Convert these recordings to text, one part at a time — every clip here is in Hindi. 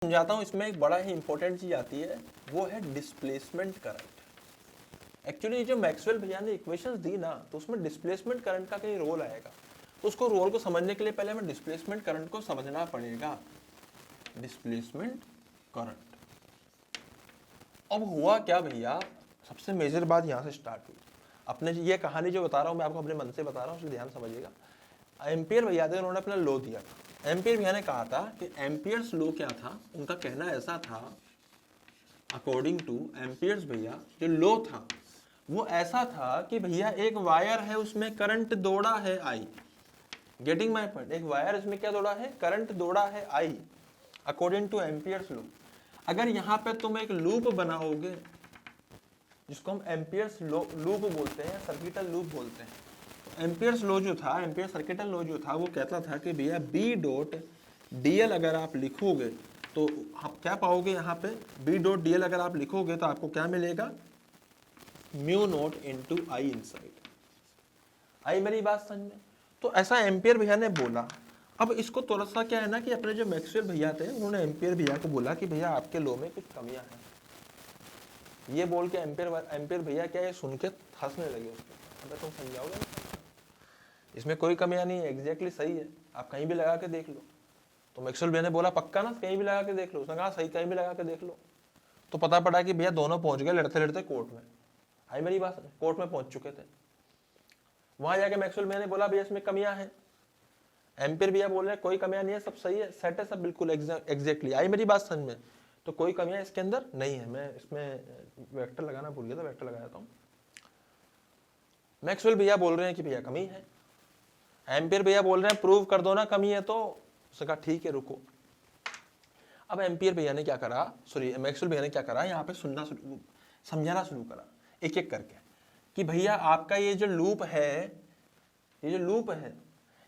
समझाता हूँ। इसमें एक बड़ा ही इंपॉर्टेंट चीज आती है, वो है डिस्प्लेसमेंट करंट। एक्चुअली जो मैक्सवेल भैया ने इक्वेशंस दी ना, तो उसमें डिस्प्लेसमेंट करंट का कहीं रोल आएगा। तो उसको रोल को समझने के लिए पहले हमें डिस्प्लेसमेंट करंट को समझना पड़ेगा। डिस्प्लेसमेंट करंट, अब हुआ क्या भैया, सबसे मेजर बात यहाँ से स्टार्ट हुई। अपने ये कहानी जो बता रहा हूँ मैं आपको अपने मन से बता रहा हूँ, उसको ध्यान समझिएगा। एम्पियर भैया थे, उन्होंने अपना लॉ दिया था। एम्पियर भैया ने कहा था कि एम्पियर्स लॉ क्या था, उनका कहना ऐसा था, अकॉर्डिंग टू एम्पियर्स भैया जो लॉ था वो ऐसा था कि भैया एक वायर है, उसमें करंट दौड़ा है आई। Getting my point? एक वायर, इसमें क्या दौड़ा है, करंट दौड़ा है I, according to Ampere's law. अगर यहाँ पे तुम एक लूप बनाओगे, जिसको हम एम्पियर्स लूप बोलते हैं, सर्किटल लूप बोलते हैं, तो एम्पियर्स लॉ जो था, एम्पियर सर्किटल लॉ जो था, वो कहता था कि भैया बी डॉट डीएल अगर आप लिखोगे तो आप क्या पाओगे, यहाँ पे बी डॉट डीएल अगर आप लिखोगे तो आपको क्या मिलेगा, mu not into I inside. आई मेरी बात समझ में? तो ऐसा एम्पियर भैया ने बोला। अब इसको थोड़ा सा क्या है ना कि अपने जो मैक्सवेल भैया थे, उन्होंने एम्पियर भैया को बोला कि भैया आपके लॉ में कुछ कमियां हैं। ये बोल के एम्पियर भैया क्या है, सुन के हंसने लगे उसको। अगर तुम समझाओगे ना, इसमें कोई कमियां नहीं है, एग्जैक्टली सही है, आप कहीं भी लगा के देख लो। तो मैक्सवेल भैया ने बोला पक्का ना, कहीं भी लगा के देख लो। उसने कहा सही, कहीं भी लगा के देख लो। तो पता पड़ा कि भैया दोनों पहुंच गए लड़ते लड़ते कोर्ट में। आई मेरी बात? कोर्ट में पहुंच चुके थे। वहां जाके मैक्सवेल भैया ने बोला भैया इसमें कमियां हैं। एम्पियर भैया बोल रहे हैं कोई कमियां नहीं है, सब सही है, सेट है सब बिल्कुल एग्जैक्टली। आई मेरी बात समझ में? तो कोई कमियां इसके अंदर नहीं है। मैं इसमें वेक्टर लगाना भूल गया था, वेक्टर लगा देता हूं। मैक्सवेल भैया बोल रहे हैं कि भैया कमी है। एम्पियर भैया बोल रहे हैं प्रूव कर दो ना कमी है। तो उसने कहा ठीक है रुको। अब एम्पियर भैया ने क्या करा, सॉरी मैक्सवेल भैया ने क्या करा, यहाँ पे समझाना शुरू करा एक एक करके कि भैया आपका ये जो लूप है, ये जो लूप है,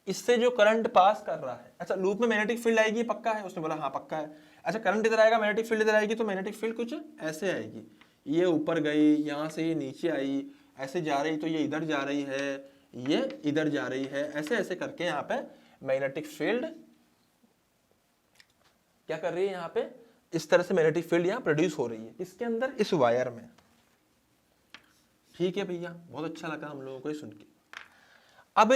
इससे जो करंट पास कर रहा है, अच्छा लूप में मैग्नेटिक फील्ड आएगी, पक्का है? उसने बोला हाँ पक्का है। अच्छा करंट इधर आएगा, मैग्नेटिक फील्ड इधर आएगी, तो मैग्नेटिक फील्ड कुछ ऐसे आएगी, ये ऊपर गई, यहाँ से ये नीचे आई, ऐसे जा रही, तो ये इधर जा रही है, ये इधर जा रही है, ऐसे ऐसे करके यहाँ पे मैग्नेटिक फील्ड क्या कर रही है, यहाँ पे इस तरह से मैग्नेटिक फील्ड यहाँ प्रोड्यूस हो रही है इसके अंदर, इस वायर में। ठीक है भैया, बहुत अच्छा लगा हम लोगों को ये सुन के। अब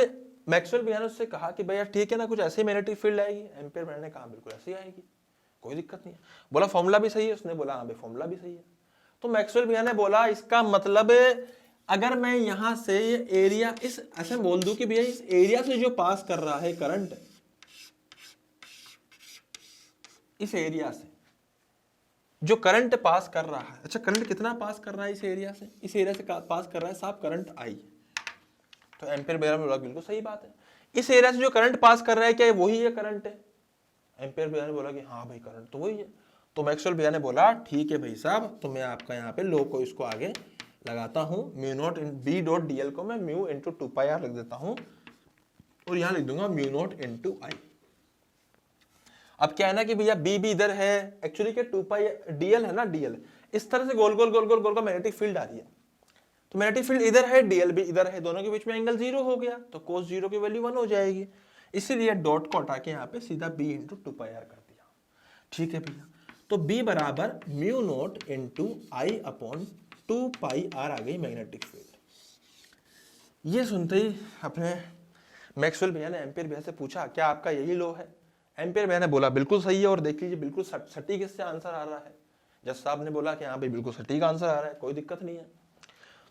मैक्सवेल भैया ने उससे कहा कि भैया ठीक है ना, कुछ ऐसे मैग्नेटिक फील्ड आएगी? एम्पियर भैया ने कहा बिल्कुल ऐसे ही आएगी, कोई दिक्कत नहीं है। बोला फॉर्मूला भी सही है? उसने बोला हाँ भाई फॉर्मूला भी सही है। तो मैक्सवेल भैया ने बोला इसका मतलब अगर मैं यहां से ये एरिया इस ऐसे बोल दूं कि भैया इस एरिया से जो पास कर रहा है करंट, इस एरिया से जो करंट पास कर रहा है, अच्छा करंट कितना पास कर रहा है इस एरिया से, इस एरिया से पास कर रहा है साहब करंट आई। तो एम्पियर भैया ने बोला बिल्कुल सही बात है, इस एरिया से जो करंट पास कर रहा है क्या वही है करंट है? एम्पियर भैया ने बोला कि हाँ भाई करंट तो वही है। तो मैक्सवेल भैया ने बोला ठीक है भाई साहब, तो मैं आपका यहाँ पे लो को इसको आगे लगाता हूँ, mu not be dot DL को मैं म्यू इंटू 2πr लिख देता हूँ, और यहाँ लिख दूंगा म्यू नॉट इंटू आई। अब क्या है ना कि भैया बी भी इधर है, एक्चुअली क्या 2π डीएल है ना, डीएल इस तरह से गोल गोल गोल गोल गोल का मैग्नेटिक फील्ड आ रही है, तो मैग्नेटिक फील्ड इधर है, डीएल भी इधर है, दोनों के बीच में एंगल 0 हो गया, तो cos 0 की वैल्यू 1 हो जाएगी। इसीलिए डॉट को हटा के यहाँ पे सीधा b इंटू 2πr कर दिया। ठीक है भैया, तो b बराबर mu not into I upon 2πr आ गई मैग्नेटिक फील्ड। ये सुनते ही अपने मैक्सवेल भैया ने एम्पियर भैया से पूछा क्या आपका यही लॉ है? एम्पियर भैया ने बोला बिल्कुल सही है, और देख लीजिए बिल्कुल सटीक इससे आंसर आ रहा है। जज साहब ने बोला कि हाँ भाई बिल्कुल सटीक आंसर आ रहा है, कोई दिक्कत नहीं है।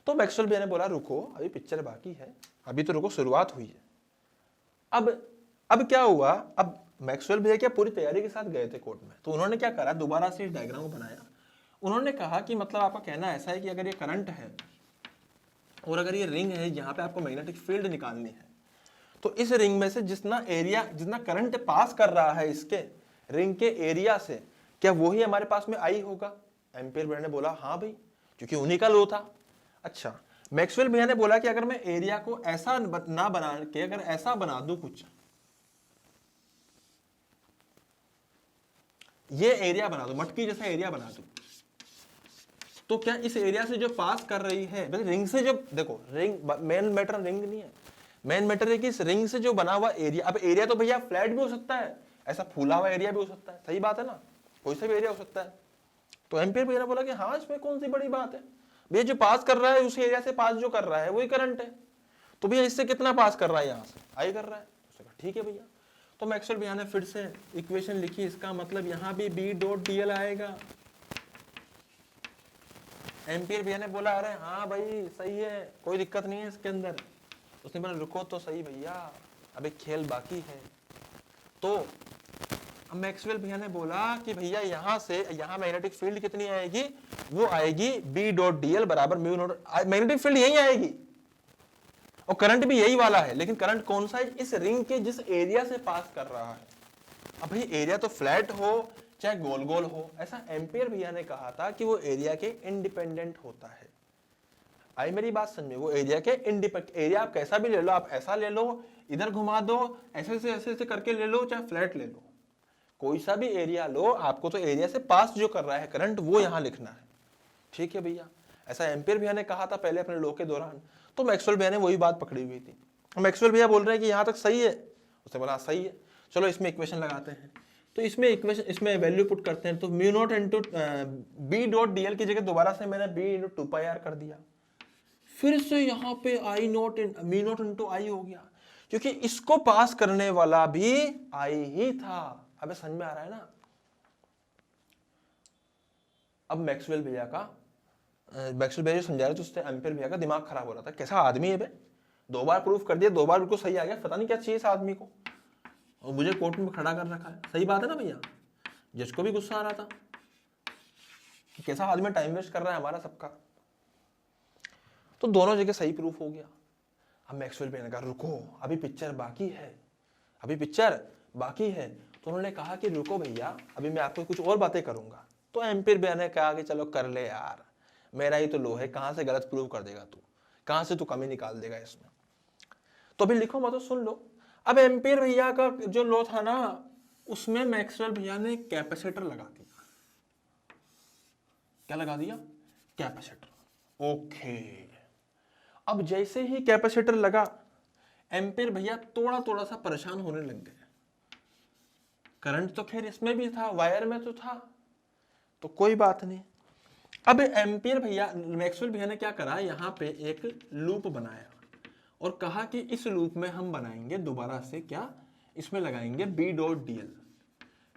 तो मैक्सवेल भैया ने बोला रुको अभी पिक्चर बाकी है, अभी तो रुको शुरुआत हुई है। अब क्या हुआ, अब मैक्सवेल भैया क्या पूरी तैयारी के साथ गए थे कोर्ट में, तो उन्होंने क्या करा, दोबारा से इस डायग्राम को बनाया। उन्होंने कहा कि मतलब आपका कहना ऐसा है कि अगर ये करंट है और अगर ये रिंग है, यहाँ पे आपको मैग्नेटिक फील्ड निकालनी है, तो इस रिंग में से जितना करंट पास कर रहा है इसके रिंग के एरिया से, क्या वही हमारे पास में आई होगा? एम्पियर भैया ने बोला हाँ भाई, क्योंकि उन्हीं का लॉ था। अच्छा मैक्सवेल भैया ने बोला कि अगर मैं एरिया को ऐसा ना बना के अगर ऐसा बना दूं, कुछ ये एरिया बना दूं, मटकी जैसा एरिया बना दूं, तो क्या इस एरिया से जो पास कर रही है, रिंग से जो, देखो रिंग मेन मैटर रिंग नहीं है, मेन मैटर है कि इस रिंग से जो बना हुआ एरिया, अब एरिया तो भैया फ्लैट भी हो सकता है, ऐसा फूला हुआ एरिया भी हो सकता है, सही बात है ना, कोई सा भी एरिया हो सकता है। तो एम्पियर भैया ने बोला कि हाँ इसमें कौन सी बड़ी बात है भैया, जो पास कर रहा है उसी एरिया से पास जो कर रहा है वही करंट है, तो भैया इससे कितना पास कर रहा है, यहाँ से आई कर रहा है। उसने कहा ठीक है भैया। तो मैक्सवेल भैया ने फिर से इक्वेशन लिखी, इसका मतलब यहाँ भी बी डॉट डीएल आएगा। एम्पियर भैया ने बोला अरे हाँ भाई सही है, कोई दिक्कत नहीं है इसके अंदर। उसने बोला रुको तो सही भैया, अबे खेल बाकी है। तो मैक्सवेल भैया ने बोला कि भैया यहाँ से यहाँ मैग्नेटिक फील्ड कितनी आएगी, वो आएगी बी डॉट डीएल बराबर म्यू नॉट, मैग्नेटिक फील्ड यही आएगी और करंट भी यही वाला है, लेकिन करंट कौन सा है, इस रिंग के जिस एरिया से पास कर रहा है। अब भाई एरिया तो फ्लैट हो चाहे गोल गोल हो, ऐसा एम्पियर भैया ने कहा था कि वो एरिया के इंडिपेंडेंट होता है। आई मेरी बात समझ में, वो एरिया के इंडिपेंडेंट, एरिया आप कैसा भी ले लो, आप ऐसा ले लो, इधर घुमा दो, ऐसे से ऐसे करके ले लो, चाहे फ्लैट ले लो, कोई सा भी एरिया लो, आपको तो एरिया से पास जो कर रहा है करंट वो यहां लिखना है। ठीक है भैया, ऐसा एम्पियर भैया ने कहा था पहले अपने लॉ के दौरान। तो मैक्सवेल भैया ने वही बात पकड़ी हुई थी। मैक्सवेल भैया बोल रहे हैं कि यहां तक सही है, उसने बोला सही है, चलो इसमें इक्वेशन लगाते हैं। तो इसमें इक्वेशन, इसमें वैल्यू पुट करते हैं। तो mu not into b dot dl की जगह दोबारा से मैंने बी इंटू 2πr कर दिया, फिर से यहाँ पे आई नॉट मी नॉट इंटू आई हो गया, क्योंकि इसको पास करने वाला भी आई ही था। अबे समझ में आ रहा है ना। अब मैक्सवेल भैया समझा रहे थे, उससे एम्पियर भैया का दिमाग खराब हो रहा था, कैसा आदमी है बे, 2 बार प्रूफ कर दिया, 2 बार बिल्कुल सही आ गया, पता नहीं क्या चाहिए इस आदमी को, और मुझे कोर्ट में खड़ा कर रखा है। सही बात है ना भैया, जज को भी गुस्सा आ रहा था कि कैसा आदमी टाइम वेस्ट कर रहा है हमारा सबका। तो दोनों जगह सही प्रूफ हो गया। अब मैक्सवेल भैया ने कहा रुको अभी पिक्चर बाकी है, अभी पिक्चर बाकी है। तो उन्होंने कहा कि रुको भैया, अभी मैं आपको कुछ और बातें करूंगा। तो एम्पियर भैया ने कहा कि चलो कर ले यार, मेरा ही तो लो है, कहां से गलत प्रूव कर देगा तू, कहां से तू कमी निकाल देगा इसमें। तो अभी लिखो मत, तो सुन लो। अब एम्पियर भैया का जो लो था ना, उसमें मैक्सवेल भैया ने कैपेसिटर लगा दिया। क्या लगा दिया? कैपेसिटर। ओके, अब जैसे ही कैपेसिटर लगा, एम्पियर भैया थोड़ा थोड़ा सा परेशान होने लग गए। करंट तो खैर इसमें भी था, वायर में तो था, तो कोई बात नहीं। अब एम्पियर भैया, मैक्सवेल भैया ने क्या करा, यहां पे एक लूप बनाया और कहा कि इस लूप में हम बनाएंगे दोबारा से क्या, इसमें लगाएंगे B dot dl.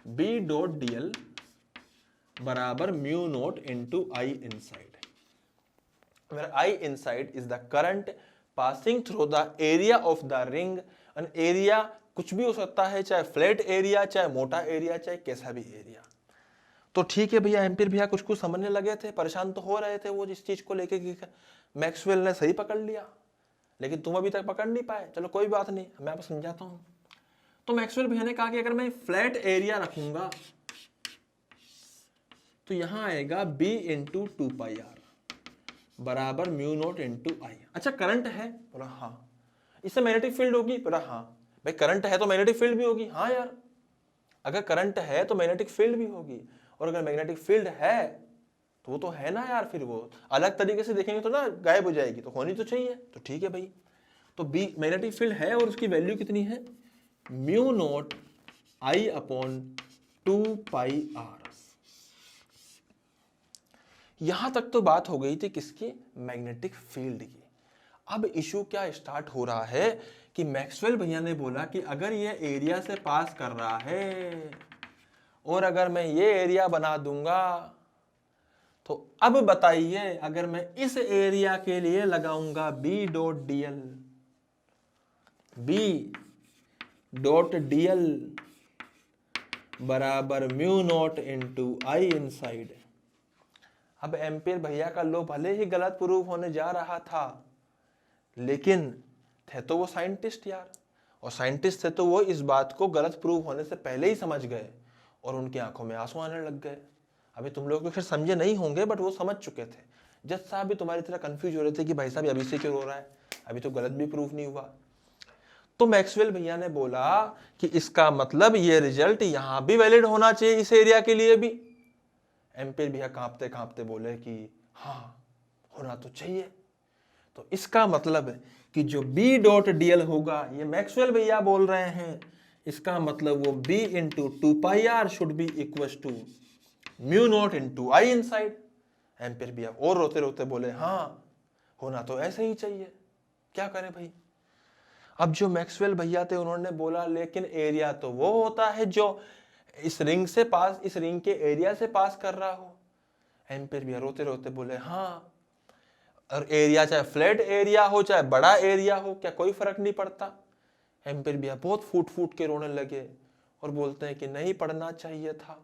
B dot dl बराबर mu not into I inside, where I inside is the current passing through the area of the ring। an area कुछ भी हो सकता है, चाहे फ्लैट एरिया, चाहे मोटा एरिया, चाहे कैसा भी एरिया। तो ठीक है भैया, एम्पियर भैया कुछ कुछ समझने लगे थे, परेशान तो हो रहे थे वो इस चीज को लेके कि मैक्सवेल ने सही पकड़ लिया, लेकिन तुम अभी तक पकड़ नहीं पाए। चलो कोई बात नहीं, मैं आपको समझाता हूं। तो मैक्सवेल भैया ने कहा कि अगर मैं फ्लैट एरिया रखूंगा तो यहां आएगा b इंटू 2πr बराबर म्यू नॉट इंटू आई। अच्छा करंट है? बोला हाँ। इससे मैग्नेटिक फील्ड होगी? बोला हाँ। भाई करंट है तो मैग्नेटिक फील्ड भी होगी? हाँ यार, अगर करंट है तो मैग्नेटिक फील्ड भी होगी, और अगर मैग्नेटिक फील्ड है तो वो तो है ना यार, फिर वो अलग तरीके से देखेंगे तो ना गायब हो जाएगी, तो होनी तो चाहिए। तो ठीक है भाई, तो बी मैग्नेटिक फील्ड है और उसकी वैल्यू कितनी है, mu not I upon 2πr। यहां तक तो बात हो गई थी किसकी, मैग्नेटिक फील्ड की। अब इशू क्या स्टार्ट हो रहा है कि मैक्सवेल भैया ने बोला कि अगर ये एरिया से पास कर रहा है और अगर मैं ये एरिया बना दूंगा, तो अब बताइए अगर मैं इस एरिया के लिए लगाऊंगा b dot dl, B dot dl बराबर mu not into I inside. अब एम्पियर भैया का लो भले ही गलत प्रूव होने जा रहा था, लेकिन थे तो वो साइंटिस्ट यार, और साइंटिस्ट थे तो वो इस बात को गलत प्रूव होने से पहले ही समझ गए और उनकी आंखों में आंसू आने लग गए। अभी तुम लोग तो फिर समझे नहीं होंगे, बट वो समझ चुके थे। जज साहब भी तुम्हारी तरह कंफ्यूज हो रहे थे कि भाई साहब अभी से क्यों रो रहा है, अभी तो गलत भी प्रूफ नहीं हुआ। तो मैक्सवेल भैया ने बोला कि इसका मतलब ये रिजल्ट यहां भी वैलिड होना चाहिए, इस एरिया के लिए भी। एम्पियर भैया कांपते कांपते बोले कि हाँ होना तो चाहिए। तो इसका मतलब है कि जो बी डॉट डीएल होगा, ये मैक्सवेल भैया बोल रहे हैं, इसका मतलब वो b into 2πr should be equal to mu not into I inside. Ampere भी और रोते रोते बोले हाँ होना तो ऐसे ही चाहिए, क्या करें भाई। अब जो मैक्सवेल भैया थे उन्होंने बोला लेकिन एरिया तो वो होता है जो इस रिंग से पास, इस रिंग के एरिया से पास कर रहा हो। एम्पियर भी रोते रोते बोले हाँ, और एरिया चाहे फ्लैट एरिया हो चाहे बड़ा एरिया हो, क्या कोई फर्क नहीं पड़ता। एम्पियर भी बहुत फूट फूट के रोने लगे और बोलते हैं कि नहीं पढ़ना चाहिए था।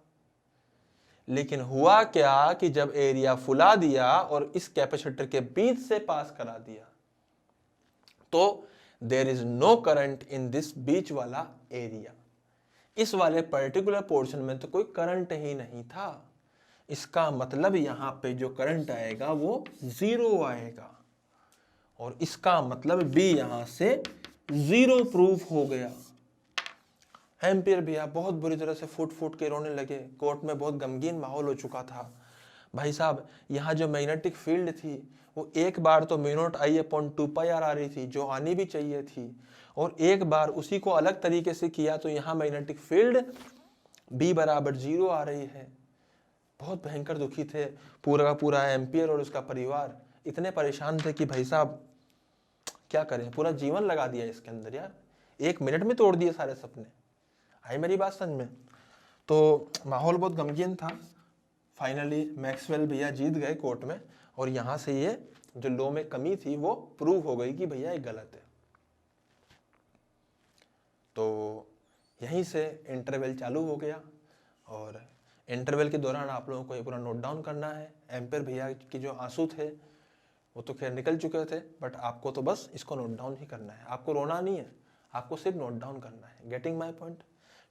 लेकिन हुआ क्या कि जब एरिया फुला दिया और इस कैपेसिटर के बीच से पास करा दिया तो there is no current in this बीच वाला एरिया। इस वाले पर्टिकुलर पोर्शन में तो कोई करंट ही नहीं था। इसका मतलब यहां पे जो करंट आएगा वो 0 आएगा, और इसका मतलब भी यहां से 0 प्रूफ हो गया। एम्पियर भैया बहुत बुरी तरह से फूट फूट के रोने लगे। कोर्ट में बहुत गमगीन माहौल हो चुका था। भाई साहब यहाँ जो मैग्नेटिक फील्ड थी वो एक बार तो mu not I upon 2πr आ रही थी जो आनी भी चाहिए थी, और एक बार उसी को अलग तरीके से किया तो यहाँ मैग्नेटिक फील्ड B बराबर 0 आ रही है। बहुत भयंकर दुखी थे पूरा का पूरा एम्पियर और उसका परिवार। इतने परेशान थे कि भाई साहब क्या करें, पूरा जीवन लगा दिया इसके अंदर यार, 1 मिनट में तोड़ दिए सारे सपने। आई मेरी बात समझ में? तो माहौल बहुत गमगीन था। फाइनली मैक्सवेल भैया जीत गए कोर्ट में, और यहाँ से ये जो लॉ में कमी थी वो प्रूव हो गई कि भैया ये गलत है। तो यहीं से इंटरवल चालू हो गया, और इंटरवल के दौरान आप लोगों को ये पूरा नोट डाउन करना है। एम्पियर भैया की जो आंसू थे वो तो खैर निकल चुके थे, बट आपको तो बस इसको नोट डाउन ही करना है। आपको रोना नहीं है, आपको सिर्फ नोट डाउन करना है। Getting my point?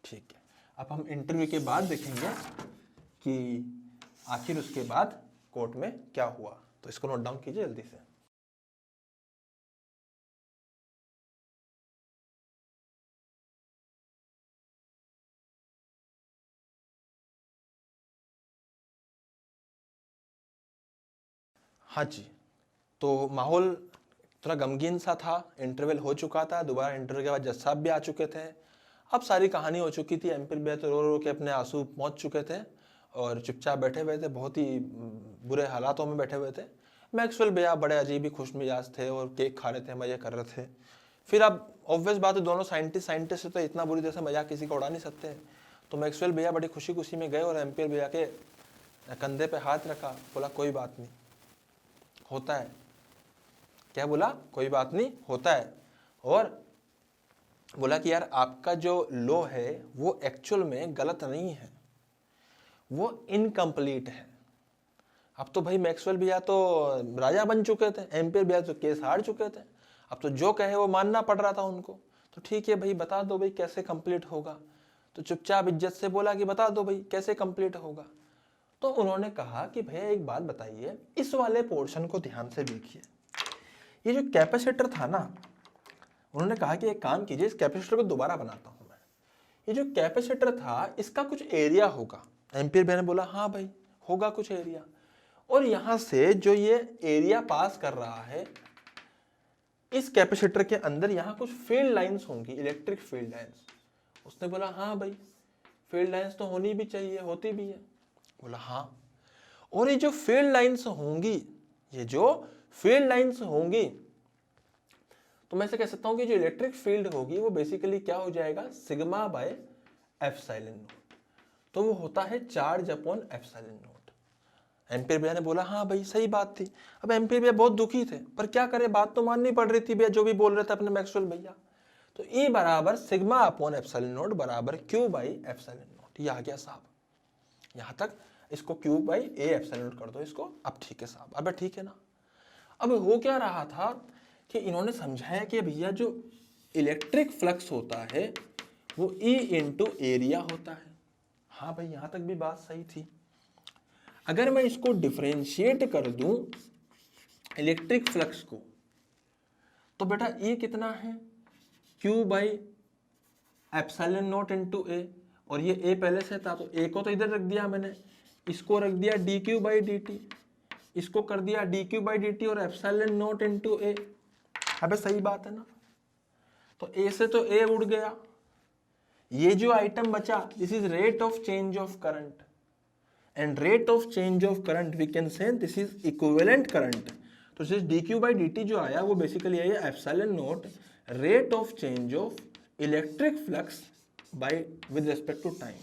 ठीक है, अब हम इंटरव्यू के बाद देखेंगे कि आखिर उसके बाद कोर्ट में क्या हुआ। तो इसको नोट डाउन कीजिए जल्दी से। हाँ जी, तो माहौल थोड़ा गमगीन सा था। इंटरवल हो चुका था, दोबारा इंटरवल के बाद जज साहब भी आ चुके थे। अब सारी कहानी हो चुकी थी। एम्पियर भैया तो रो रो के अपने आंसू पहुंच चुके थे और चुपचाप बैठे हुए थे, बहुत ही बुरे हालातों में बैठे हुए थे। मैक्सवेल भैया बड़े अजीब ही खुश मिजाज थे और केक खा रहे थे, मजे कर रहे थे। फिर अब ऑब्वियस बात है, दोनों साइंटिस्ट तो इतना बुरी तरह से मजाक किसी को उड़ा नहीं सकते। तो मैक्सवेल भैया बड़ी खुशी खुशी में गए और एम्पियर भैया के कंधे पे हाथ रखा, बोला कोई बात नहीं, होता है। क्या बोला? कोई बात नहीं, होता है। और बोला कि यार आपका जो लॉ है वो एक्चुअल में गलत नहीं है, वो इनकम्प्लीट है। अब तो भाई मैक्सवेल भैया तो राजा बन चुके थे, एम्पियर भैया तो केस हार चुके थे। अब तो जो कहे वो मानना पड़ रहा था उनको। तो ठीक है भाई, बता दो भाई कैसे कंप्लीट होगा। तो चुपचाप इज्जत से बोला कि बता दो भाई कैसे कंप्लीट होगा। तो उन्होंने कहा कि भैया एक बात बताइए, इस वाले पोर्शन को ध्यान से देखिए। ये जो कैपेसिटर था ना, उन्होंने कहा कि एक काम कीजिए, इस कैपेसिटर को दोबारा बनाता हूं मैं। ये जो कैपेसिटर था इसका कुछ एरिया होगा। एम्पियर भैया ने बोला हाँ भाई होगा कुछ एरिया, और यहां से जो ये एरिया पास कर रहा है इस कैपेसिटर के अंदर यहां कुछ फील्ड लाइंस होंगी, इलेक्ट्रिक फील्ड लाइंस। उसने बोला हाँ भाई फील्ड लाइंस तो होनी भी चाहिए, होती भी है। बोला हाँ, और ये जो फील्ड लाइंस होंगी, ये जो फील्ड लाइंस होंगी, तो मैं ऐसे कह सकता हूं कि जो इलेक्ट्रिक फील्ड होगी वो बेसिकली क्या हो जाएगा, सिग्मा बाय एप्सिलॉन नॉट। तो वो होता है charge upon epsilon not. Ampere भैया ने बोला हाँ भाई सही बात थी। अब एम्पियर भैया बहुत दुखी थे, पर क्या करे, बात तो माननी पड़ रही थी भैया, जो भी बोल रहे थे अपने मैक्सवेल भैया। तो E बराबर सिग्मा अपॉन एप्सिलॉन नॉट बराबर Q बाई एप्सिलॉन नॉट। ये आ गया साहब, यहाँ तक इसको Q by A epsilon not कर दो इसको। अब ठीक है साहब, अब ठीक है ना। अब हो क्या रहा था कि इन्होंने समझाया कि भैया जो इलेक्ट्रिक फ्लक्स होता है वो E इंटू एरिया होता है। हाँ भाई यहाँ तक भी बात सही थी। अगर मैं इसको डिफरेंशिएट कर दूं इलेक्ट्रिक फ्लक्स को, तो बेटा E कितना है, Q by epsilon not into A, और ये A पहले से था तो A को तो इधर रख दिया मैंने, इसको रख दिया dQ बाई dt, इसको कर दिया dQ बाई dt और एप्सिलॉन नॉट इंटू ए। अबे सही बात है ना। तो A से तो A उड़ गया, ये जो आइटम बचा this is rate of change of current. And rate of change of current we can say this is equivalent current. तो दिस dq बाई dt जो आया वो बेसिकली आया epsilon not rate of change of electric flux by with respect to time.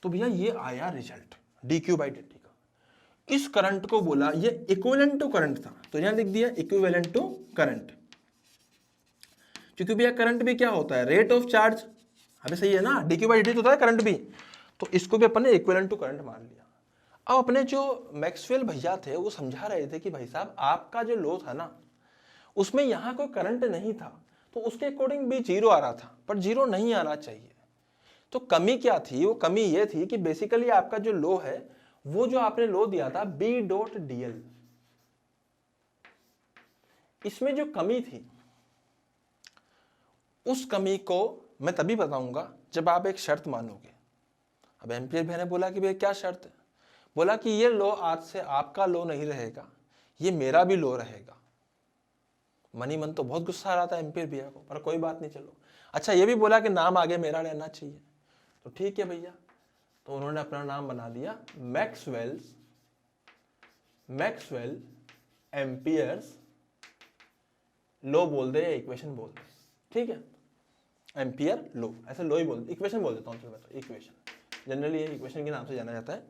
तो भैया ये आया रिजल्ट dq बाई dt का। इस करंट को बोला ये इक्विवेलेंट टू करंट था, तो यहां लिख दिया इक्विवेलेंट टू करंट। क्योंकि भैया करंट भी क्या होता है, रेट ऑफ चार्ज। अभी सही है ना, dq बाई dt तो होता है करंट भी, तो इसको भी अपन ने इक्विवेलेंट टू करंट मान लिया। अब अपने जो मैक्सवेल भैया थे वो समझा रहे थे कि भाई साहब आपका जो लो था ना उसमें यहाँ कोई करंट नहीं था, तो उसके अकॉर्डिंग भी जीरो आ रहा था, पर जीरो नहीं आना चाहिए। तो कमी क्या थी, वो कमी ये थी कि बेसिकली आपका जो लो है वो जो आपने लो दिया था बी डॉट डीएल, इसमें जो कमी थी उस कमी को मैं तभी बताऊंगा जब आप एक शर्त मानोगे। अब एम्पियर भैया ने बोला कि भैया क्या शर्त है, बोला कि ये लो आज से आपका लो नहीं रहेगा, ये मेरा भी लो रहेगा। मनी मन तो बहुत गुस्सा आ रहा था एम्पियर भैया को, पर कोई बात नहीं, चलो। अच्छा ये भी बोला कि नाम आगे मेरा रहना चाहिए, तो ठीक है भैया। तो उन्होंने अपना नाम बना दिया मैक्सवेल एम्पियर्स लो बोल दे या इक्वेशन बोल दे, ठीक है, एम्पियर लो ऐसे लो ही बोल दे, इक्वेशन बोल देता हूँ चलो मैं तो, इक्वेशन जनरली ये इक्वेशन के नाम से जाना जाता है।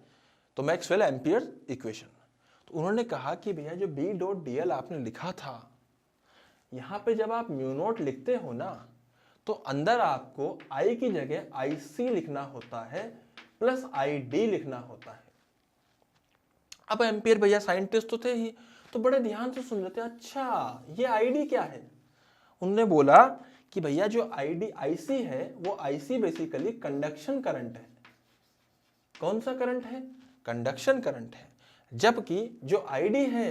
तो मैक्सवेल एम्पियर इक्वेशन। तो उन्होंने कहा कि भैया जो बी डॉट डी एल आपने लिखा था, यहां पे जब आप म्यू नोट लिखते हो ना तो अंदर आपको आई की जगह आई सी लिखना होता है प्लस आई डी लिखना होता है। अब एम्पियर भैया साइंटिस्ट तो थे ही, तो बड़े ध्यान से सुन रहे थे, अच्छा ये आई डी क्या है। उन्होंने बोला कि भैया जो आई डी आई सी है वो आई सी बेसिकली कंडक्शन करंट है। कौन सा करंट है, कंडक्शन करंट है। जबकि जो आई डी है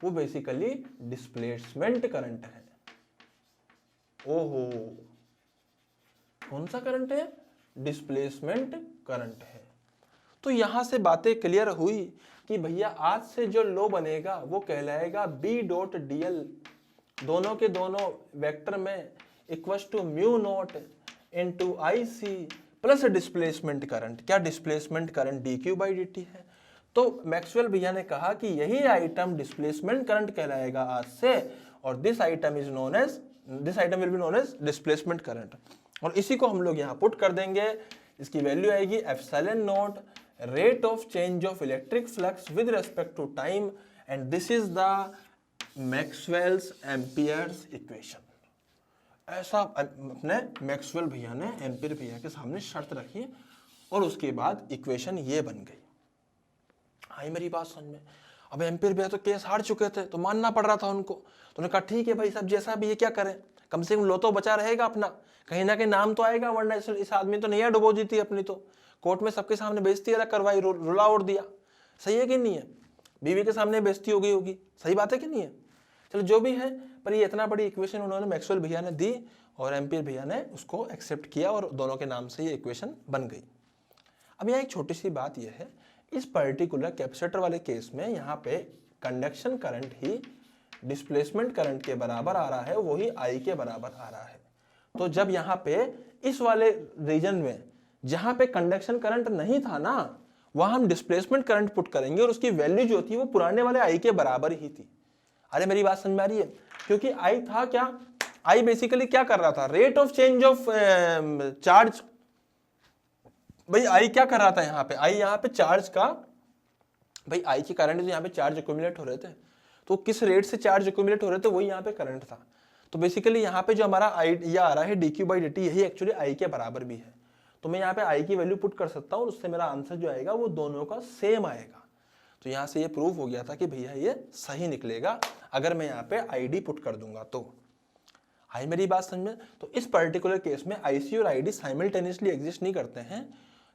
वो बेसिकली डिस्प्लेसमेंट करंट है। ओहो, कौन सा करंट है, डिस्प्लेसमेंट करंट है। तो यहां से बातें क्लियर हुई कि भैया आज से जो लो बनेगा वो कहलाएगा बी डॉट डीएल, दोनों के दोनों वेक्टर में equal to mu not into I C plus displacement current. क्या displacement current d q by d t है। तो मैक्सवेल भैया ने कहा कि यही आइटम डिस्प्लेसमेंट करंट कहलाएगा आज से, और this item will be known as displacement current. और इसी को हम लोग यहाँ पुट कर देंगे, इसकी वैल्यू आएगी epsilon not rate of change of electric flux with respect to time, and this is the Maxwell's Ampere's equation. ऐसा अपने मैक्सवेल भैया ने एम्पियर भैया के सामने शर्त रखी और उसके बाद इक्वेशन ये बन गई। आई मेरी बात समझ में। अब एम्पियर भैया तो केस हार चुके थे, तो मानना पड़ रहा था उनको। तो उन्होंने कहा ठीक है भाई साहब, जैसा भी ये क्या करें, कम से कम लो तो बचा रहेगा अपना, कहीं ना कहीं नाम तो आएगा, वरना इस आदमी तो नहीं डुबो जीती अपनी, तो कोर्ट में सबके सामने बेइज्जती अलग करवाई, रुला उड़ दिया। सही है कि नहीं है, बीवी के सामने बेइज्जती हो गई होगी, सही बात है कि नहीं है। चलो जो भी है, पर ये इतना बड़ी इक्वेशन उन्होंने मैक्सवेल भैया ने दी और एम्पियर भैया ने उसको एक्सेप्ट किया और दोनों के नाम से ये इक्वेशन बन गई। अब यहाँ एक छोटी सी बात यह है, इस पर्टिकुलर कैपेसिटर वाले केस में यहाँ पे कंडक्शन करंट ही डिस्प्लेसमेंट करंट के बराबर आ रहा है, वही आई के बराबर आ रहा है। तो जब यहाँ पे इस वाले रीजन में जहाँ पे कंडक्शन करंट नहीं था ना, वहां हम डिस्प्लेसमेंट करंट पुट करेंगे और उसकी वैल्यू जो थी वो पुराने वाले आई के बराबर ही थी। अरे मेरी बात समझ में आ रही है, क्योंकि आई था क्या, आई बेसिकली क्या कर रहा था, rate of change of charge. भाई आई क्या कर रहा था यहाँ पे, आई यहाँ पे चार्ज का, भाई आई के करंट यहाँ पे चार्ज एक्यूमुलेट हो रहे थे, तो किस रेट से चार्ज एक्यूमुलेट हो रहे थे वही यहाँ पे करंट था। तो बेसिकली यहाँ पे जो हमारा आई ये आ रहा है D q by d T, यही एक्चुअली आई के बराबर भी है। तो मैं यहाँ पे आई की वैल्यू पुट कर सकता हूँ, उससे मेरा आंसर जो आएगा वो दोनों का सेम आएगा। तो यहाँ से ये प्रूव हो गया था कि भैया ये सही निकलेगा अगर मैं यहाँ पे आई डी पुट कर दूंगा तो। आई मेरी बात समझ में। तो इस पर्टिकुलर केस में आईसी और आईडी साइमल्टेनियसली एग्जिस्ट नहीं करते हैं।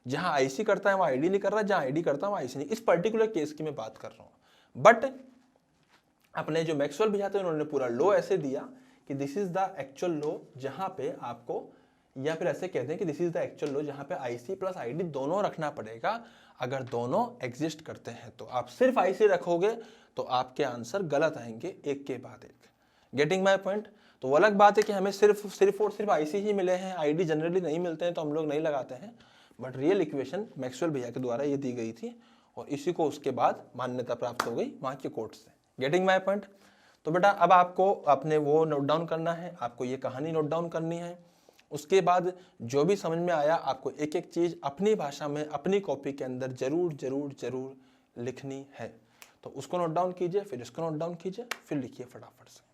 जहां आईसी करता है वहां आईडी नहीं कर रहा, जहां आईडी करता है वहां आईसी नहीं। इस पर्टिकुलर केस की मैं बात कर रहा हूं। बट अपने जो मैक्सवेल भैया थे उन्होंने पूरा लो ऐसे दिया कि दिस इज द एक्चुअल लो, जहां पे आपको, या फिर ऐसे कहते हैं कि दिस इज द एक्चुअल लो जहां पे आईसी प्लस आईडी दोनों रखना पड़ेगा। अगर दोनों एग्जिस्ट करते हैं तो आप सिर्फ आईसी रखोगे तो आपके आंसर गलत आएंगे एक के बाद एक। Getting my point. तो वो अलग बात है कि हमें सिर्फ और सिर्फ आईसी ही मिले हैं, आईडी जनरली नहीं मिलते हैं तो हम लोग नहीं लगाते हैं। बट रियल इक्वेशन मैक्सवेल भैया के द्वारा ये दी गई थी और इसी को उसके बाद मान्यता प्राप्त हो गई वहाँ के कोर्ट से। Getting my point? तो बेटा अब आपको अपने वो नोट डाउन करना है, आपको ये कहानी नोट डाउन करनी है। उसके बाद जो भी समझ में आया आपको एक एक चीज़ अपनी भाषा में अपनी कॉपी के अंदर जरूर जरूर जरूर लिखनी है। तो उसको नोट डाउन कीजिए, फिर इसको नोट डाउन कीजिए, फिर लिखिए फटाफट से।